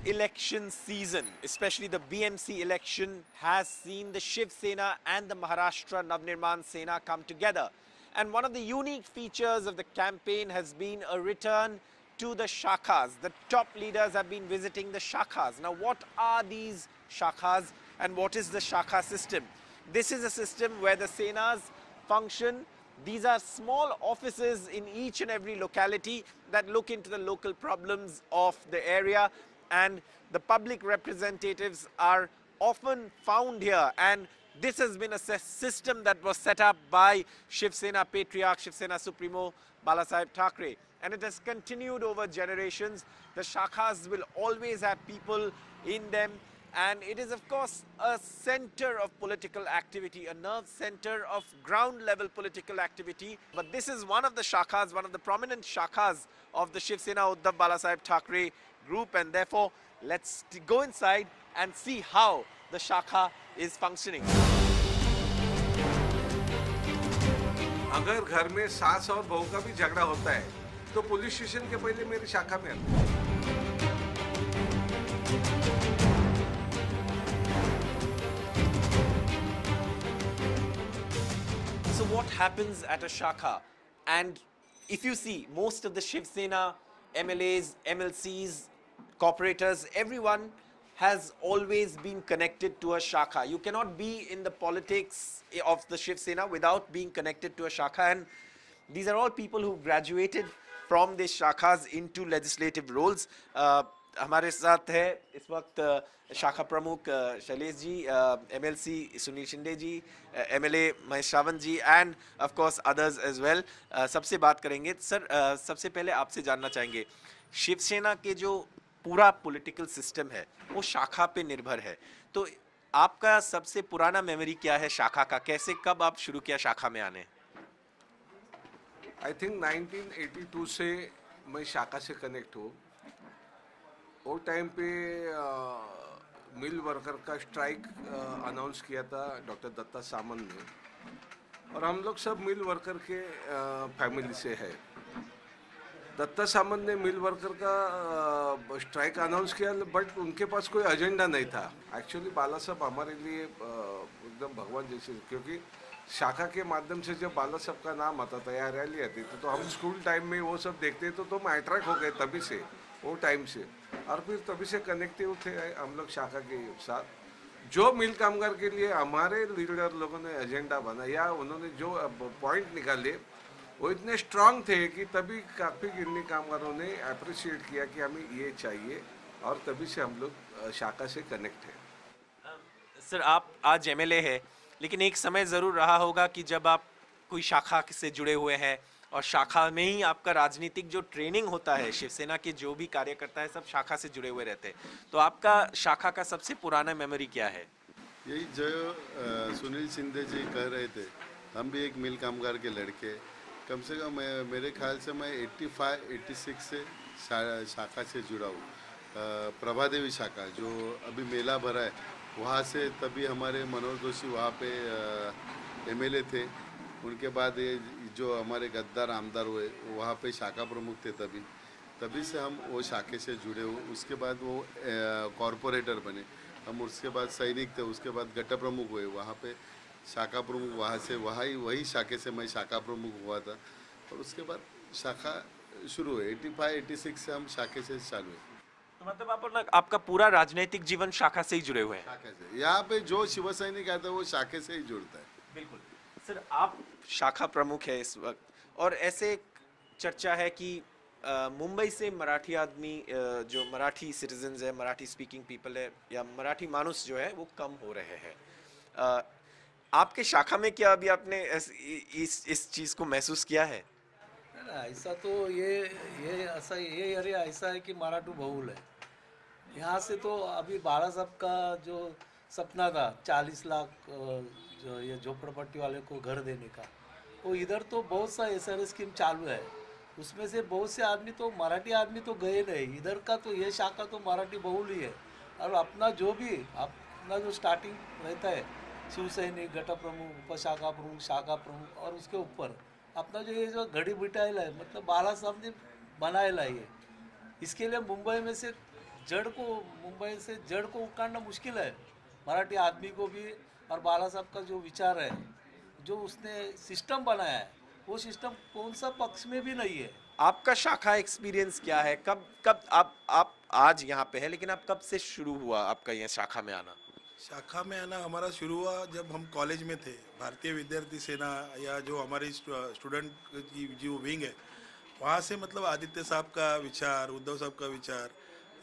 election season, especially the BMC election, has seen the Shiv Sena and the Maharashtra Navnirman Sena come together. And one of the unique features of the campaign has been a return to the shakhas. The top leaders have been visiting the shakhas. Now, what are these shakhas and what is the shakha system? This is a system where the Senas function. These are small offices in each and every locality that look into the local problems of the area, and the public representatives are often found here. And this has been a system that was set up by Shiv Sena Patriarch, Shiv Sena Supremo Balasaheb Thackeray, and it has continued over generations. The shakhas will always have people in them, and it is of course a center of political activity, a nerve center of ground level political activity. But this is one of the shakhas, one of the prominent shakhas of the Shiv Sena Uddhav Balasaheb Thackeray group, and therefore let's go inside and see how the shakha is functioning. अगर घर में सास और बहू का भी झगड़ा होता है तो पुलिस स्टेशन के पहले मेरी शाखा में आते हैं। So what happens at a shakha? And if you see, most of the Shiv Sena MLAs, MLCs, corporators, everyone has always been connected to a shakha. You cannot be in the politics of the Shiv Sena without being connected to a shakha, and these are all people who graduated from these shakhas into legislative roles. हमारे साथ है इस वक्त शाखा प्रमुख Shailesh ji, MLC Sunil Shinde ji, MLA Mahesh Rawat ji, and of course others as well. सबसे बात करेंगे. सर, सबसे पहले आपसे जानना चाहेंगे, शिवसेना के जो पूरा पॉलिटिकल सिस्टम है वो शाखा पे निर्भर है, तो आपका सबसे पुराना मेमोरी क्या है शाखा का? कैसे, कब आप शुरू किया शाखा में आने? आई थिंक 1982 से मैं शाखा से कनेक्ट हूँ. वो टाइम पे मिल वर्कर का स्ट्राइक अनाउंस किया था डॉक्टर दत्ता सामंत ने, और हम लोग सब मिल वर्कर के फैमिली से है. दत्ता सामंत ने मिल वर्कर का स्ट्राइक अनाउंस किया, बट उनके पास कोई एजेंडा नहीं था. एक्चुअली बाला साहब हमारे लिए एकदम भगवान जैसे, क्योंकि शाखा के माध्यम से जब बाला साहब का नाम आता था या रैली आती थी तो हम स्कूल टाइम में वो सब देखते तो हम अट्रैक्ट हो गए तभी से, वो टाइम से, और फिर तभी से कनेक्टिव थे हम लोग शाखा के साथ. जो मिल कामगार के लिए हमारे लीडर लोगों ने एजेंडा बनाया, उन्होंने जो पॉइंट निकाले वो इतने स्ट्रांग थे कि तभी काफ़ी गिरनी कामगारों ने अप्रिशिएट किया कि हमें ये चाहिए, और तभी से हम लोग शाखा से कनेक्ट हैं. सर, आप आज MLA है, लेकिन एक समय ज़रूर रहा होगा कि जब आप कोई शाखा से जुड़े हुए हैं और शाखा में ही आपका राजनीतिक जो ट्रेनिंग होता है, शिवसेना के जो भी कार्यकर्ता है सब शाखा से जुड़े हुए रहते हैं, तो आपका शाखा का सबसे पुराना मेमोरी क्या है? यही जो सुनील शिंदे जी कह रहे थे, हम भी एक मिल कामगार के लड़के, कम से कम मेरे ख्याल से मैं 85-86 से शाखा से जुड़ा हूँ. प्रभा देवी शाखा जो अभी मेला भरा है वहाँ से, तभी हमारे मनोज जोशी वहाँ पे MLA थे. उनके बाद ये जो हमारे गद्दार आमदार हुए वहाँ पे शाखा प्रमुख थे, तभी से हम वो शाखे से जुड़े हुए. उसके बाद वो कॉरपोरेटर बने, हम उसके बाद सैनिक थे, उसके बाद गट्टा प्रमुख हुए, वहाँ पे शाखा प्रमुख, वहाँ से वही शाखे से मैं शाखा प्रमुख हुआ था, और उसके बाद शाखा शुरू हुई. 85-86 से हम शाखे से चालू हुए. तो मतलब आपका पूरा राजनीतिक जीवन शाखा से ही जुड़े हुए हैं? शाखा से. यहाँ पे जो शिव सैनिक आता है वो शाखे से ही जुड़ता है. बिल्कुल. सर, आप शाखा प्रमुख है इस वक्त, और ऐसे चर्चा है कि मुंबई से मराठी आदमी, जो मराठी सिटीजन्स है, मराठी स्पीकिंग पीपल है, या मराठी मानुस जो है वो कम हो रहे हैं. आपके शाखा में क्या अभी आपने इस चीज़ को महसूस किया है? ऐसा तो ये एरिया ऐसा है कि मराठू बहुल है. यहाँ से तो अभी बाला साहब का जो सपना था 40 लाख जो ये झोपड़पट्टी वाले को घर देने का, वो इधर तो बहुत सा SRS स्कीम चालू है. उसमें से बहुत से आदमी तो मराठी आदमी तो गए नहीं. इधर का तो ये शाखा तो मराठी बहुल ही है. और अपना जो स्टार्टिंग रहता है, शिव सैनिक, गटा प्रमुख, उपशाखा प्रमुख, शाखा प्रमुख, और उसके ऊपर अपना जो ये जो घड़ी बिठाएला है, मतलब बाला साहब ने बनाएला है. इसके लिए मुंबई में से जड़ को, मुंबई से जड़ को उखाड़ना मुश्किल है मराठी आदमी को भी। और बाला साहब का जो विचार है, जो उसने सिस्टम बनाया है, वो सिस्टम कौन सा पक्ष में भी नहीं है। आपका शाखा एक्सपीरियंस क्या है? कब कब आप आज यहाँ पे है, लेकिन आप कब से शुरू हुआ आपका ये शाखा में आना? शाखा में आना हमारा शुरू हुआ जब हम कॉलेज में थे। भारतीय विद्यार्थी सेना या जो हमारी स्टूडेंट की जो विंग है, वहाँ से मतलब आदित्य साहब का विचार, उद्धव साहब का विचार,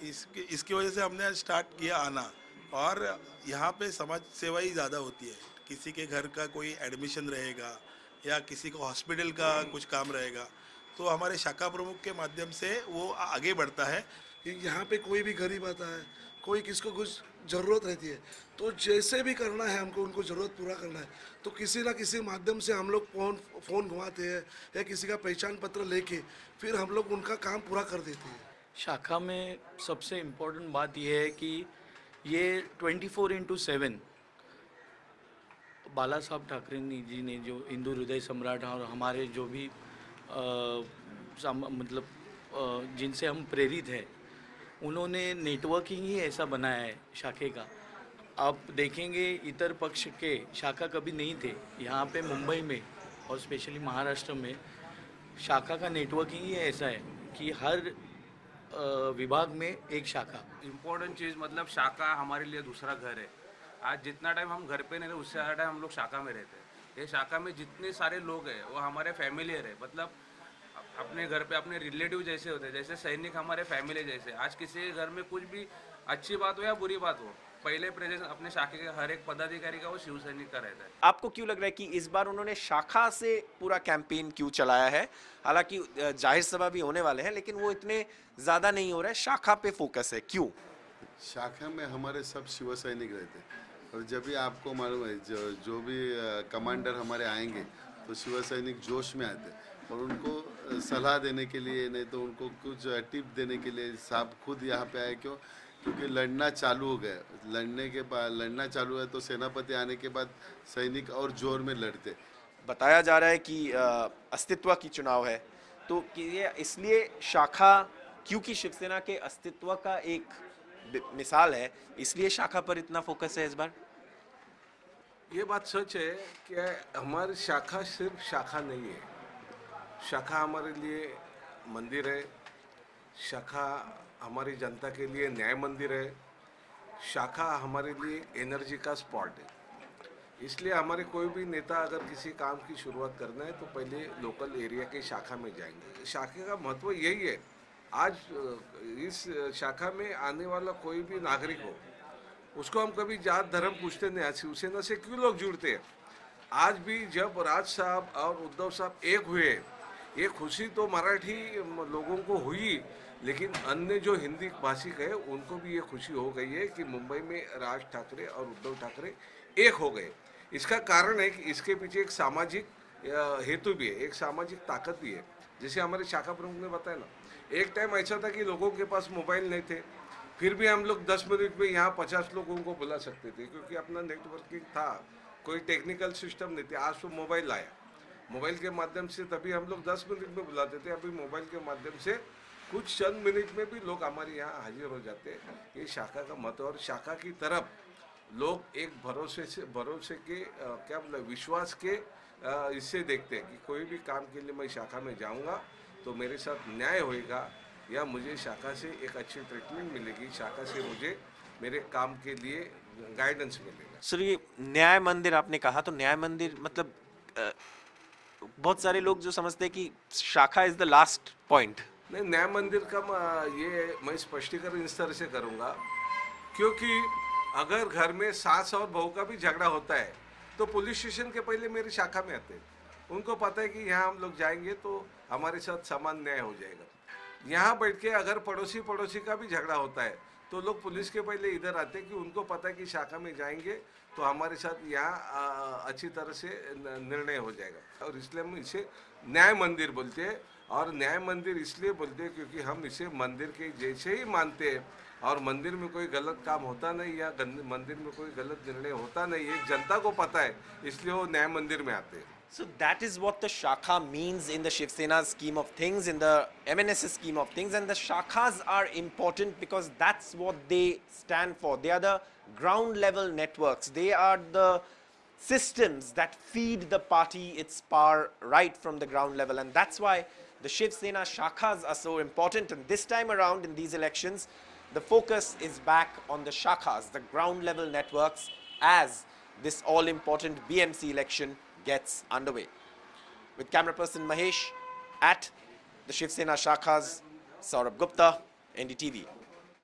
इसकी वजह से हमने स्टार्ट किया आना। और यहाँ पे समाज सेवा ही ज़्यादा होती है। किसी के घर का कोई एडमिशन रहेगा या किसी को हॉस्पिटल का कुछ काम रहेगा, तो हमारे शाखा प्रमुख के माध्यम से वो आगे बढ़ता है। यहाँ पे कोई भी गरीब आता है, कोई किसको कुछ ज़रूरत रहती है, तो जैसे भी करना है हमको, उनको ज़रूरत पूरा करना है, तो किसी ना किसी माध्यम से हम लोग फ़ोन घुमाते हैं या किसी का पहचान पत्र लेके फिर हम लोग उनका काम पूरा कर देते हैं। शाखा में सबसे इम्पोर्टेंट बात यह है कि ये 24/7 बाला साहब ठाकरे जी ने जो हिंदू हृदय सम्राट और हमारे जो भी जिनसे हम प्रेरित हैं, उन्होंने नेटवर्किंग ही ऐसा बनाया है शाखे का। आप देखेंगे इतर पक्ष के शाखा कभी नहीं थे यहाँ पे मुंबई में, और स्पेशली महाराष्ट्र में शाखा का नेटवर्किंग ही ऐसा है कि हर विभाग में एक शाखा। इम्पोर्टेंट चीज़ मतलब शाखा हमारे लिए दूसरा घर है। आज जितना टाइम हम घर पे नहीं रहते, उससे ज़्यादा टाइम हम लोग शाखा में रहते हैं। ये शाखा में जितने सारे लोग हैं वो हमारे फैमिलियर है, मतलब अपने घर पे अपने रिलेटिव जैसे होते हैं। जैसे सैनिक हमारे फैमिली जैसे। आज किसी के घर में कुछ भी अच्छी बात हो या बुरी बात हो, पहले प्रेजेंस अपने शाखे के हर एक पदाधिकारी का वो शिव सैनिक का रहता है। आपको क्यों लग रहा है कि इस बार उन्होंने शाखा से पूरा कैंपेन क्यों चलाया है? हालांकि जाहिर सभा भी होने वाले हैं, लेकिन वो इतने ज़्यादा नहीं हो रहा है, शाखा पे फोकस है, क्यों? शाखा में हमारे सब शिव सैनिक रहते हैं, और जब भी आपको मालूम है जो भी कमांडर हमारे आएंगे तो शिव सैनिक जोश में आते हैं, और उनको सलाह देने के लिए, नहीं तो उनको कुछ टिप देने के लिए साहब खुद यहाँ पे आए। क्योंकि लड़ना चालू हो गया, लड़ना चालू है तो सेनापति आने के बाद सैनिक और जोर में लड़ते। बताया जा रहा है कि अस्तित्व की चुनाव है, तो कि ये इसलिए शाखा, क्योंकि शिवसेना के अस्तित्व का एक मिसाल है, इसलिए शाखा पर इतना फोकस है इस बार। ये बात सच है कि हमारी शाखा सिर्फ शाखा नहीं है। शाखा हमारे लिए मंदिर है, शाखा हमारी जनता के लिए न्याय मंदिर है, शाखा हमारे लिए एनर्जी का स्पॉट है। इसलिए हमारे कोई भी नेता अगर किसी काम की शुरुआत करना है तो पहले लोकल एरिया के शाखा में जाएंगे। शाखा का महत्व यही है। आज इस शाखा में आने वाला कोई भी नागरिक हो, उसको हम कभी जात धर्म पूछते नहीं। आज शिवसेना से क्यों लोग जुड़ते हैं? आज भी जब राज साहब और उद्धव साहब एक हुए, ये खुशी तो मराठी लोगों को हुई, लेकिन अन्य जो हिंदी भाषिक है उनको भी ये खुशी हो गई है कि मुंबई में राज ठाकरे और उद्धव ठाकरे एक हो गए। इसका कारण है कि इसके पीछे एक सामाजिक हेतु भी है, एक सामाजिक ताकत भी है। जैसे हमारे शाखा प्रमुख ने बताया ना, एक टाइम ऐसा था कि लोगों के पास मोबाइल नहीं थे, फिर भी हम लोग 10 मिनट में यहाँ 50 लोगों को बुला सकते थे, क्योंकि अपना नेटवर्किंग था, कोई टेक्निकल सिस्टम नहीं थे। आज तो मोबाइल आया, मोबाइल के माध्यम से तभी हम लोग 10 मिनट में बुलाते थे, अभी मोबाइल के माध्यम से कुछ चंद मिनट में भी लोग हमारे यहाँ हाजिर हो जाते हैं। ये शाखा का महत्व, और शाखा की तरफ लोग एक भरोसे के क्या बोला, विश्वास के इससे देखते हैं कि कोई भी काम के लिए मैं शाखा में जाऊंगा तो मेरे साथ न्याय होएगा, या मुझे शाखा से एक अच्छी ट्रीटमेंट मिलेगी, शाखा से मुझे मेरे काम के लिए गाइडेंस मिलेगा। सर, ये न्याय मंदिर आपने कहा, तो न्याय मंदिर मतलब बहुत सारे लोग जो समझते हैं कि शाखा इज द लास्ट पॉइंट। नहीं, न्याय मंदिर का ये मैं स्पष्टीकरण इस तरह से करूँगा, क्योंकि अगर घर में सास और बहू का भी झगड़ा होता है तो पुलिस स्टेशन के पहले मेरी शाखा में आते हैं। उनको पता है कि यहाँ हम लोग जाएंगे तो हमारे साथ समान न्याय हो जाएगा। यहाँ बैठ के अगर पड़ोसी का भी झगड़ा होता है तो लोग पुलिस के पहले इधर आते हैं कि उनको पता है कि शाखा में जाएंगे तो हमारे साथ यहाँ अच्छी तरह से निर्णय हो जाएगा। और इसलिए हम इसे न्याय मंदिर बोलते हैं। और न्याय मंदिर इसलिए बोलते हैं क्योंकि हम इसे मंदिर के जैसे ही मानते हैं, और मंदिर में कोई गलत काम होता नहीं या मंदिर में कोई गलत निर्णय होता नहीं है, जनता को पता है, इसलिए वो न्याय मंदिर में आते हैं। So that is what the Shakha means in the Shiv Sena's scheme of things, in the MNS's scheme of things. And the Shakhas are important because that's what they stand for. They are the ground level networks. They are the systems that feed the party its power right from the ground level. And that's why the Shiv Sena Shakhas are so important. And this time around in these elections, the focus is back on the Shakhas, the ground level networks, as this all important BMC election gets underway. With camera person Mahesh at the Shiv Sena Shakhas, Saurabh Gupta, NDTV.